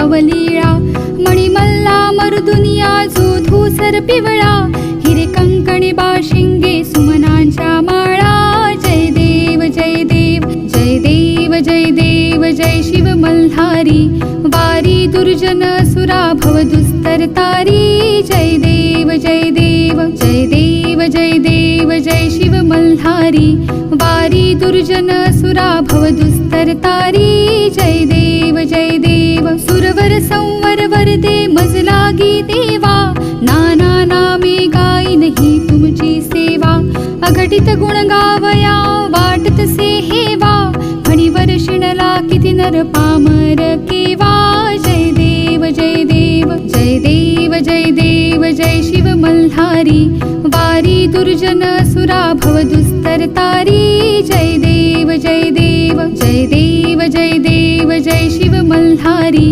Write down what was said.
अवलीळा मणिमल्ला मरुदुनिया जो धूसर पिवळा हिरे कंकणे बाशिंगे सुमनांच्या माळा जय देव जय देव जय देव जय देव जय शिव मल्हारी वारी दुर्जन सुरा भव दुस्तर तारी जय देव जय देव जय देव जय देव जय शिव मल्हारी वारी दुर्जन सुरा भव दुस्तर तारी जय देव जय देव सुरवर संवर वरदे मज लागी देवा नाना नामे गाईन ही तुमची सेवा अघटित गुण गावया वाटत से हेवा फणीवर शिणला किती नर पामर केवा जय देव जय देव जय देव जय देव जय शिव मल्हारी वारी दुर्जन सुरा भव दुस्तर तारी जय देव जय देव जय देव जय देव जय शिव मल्हारी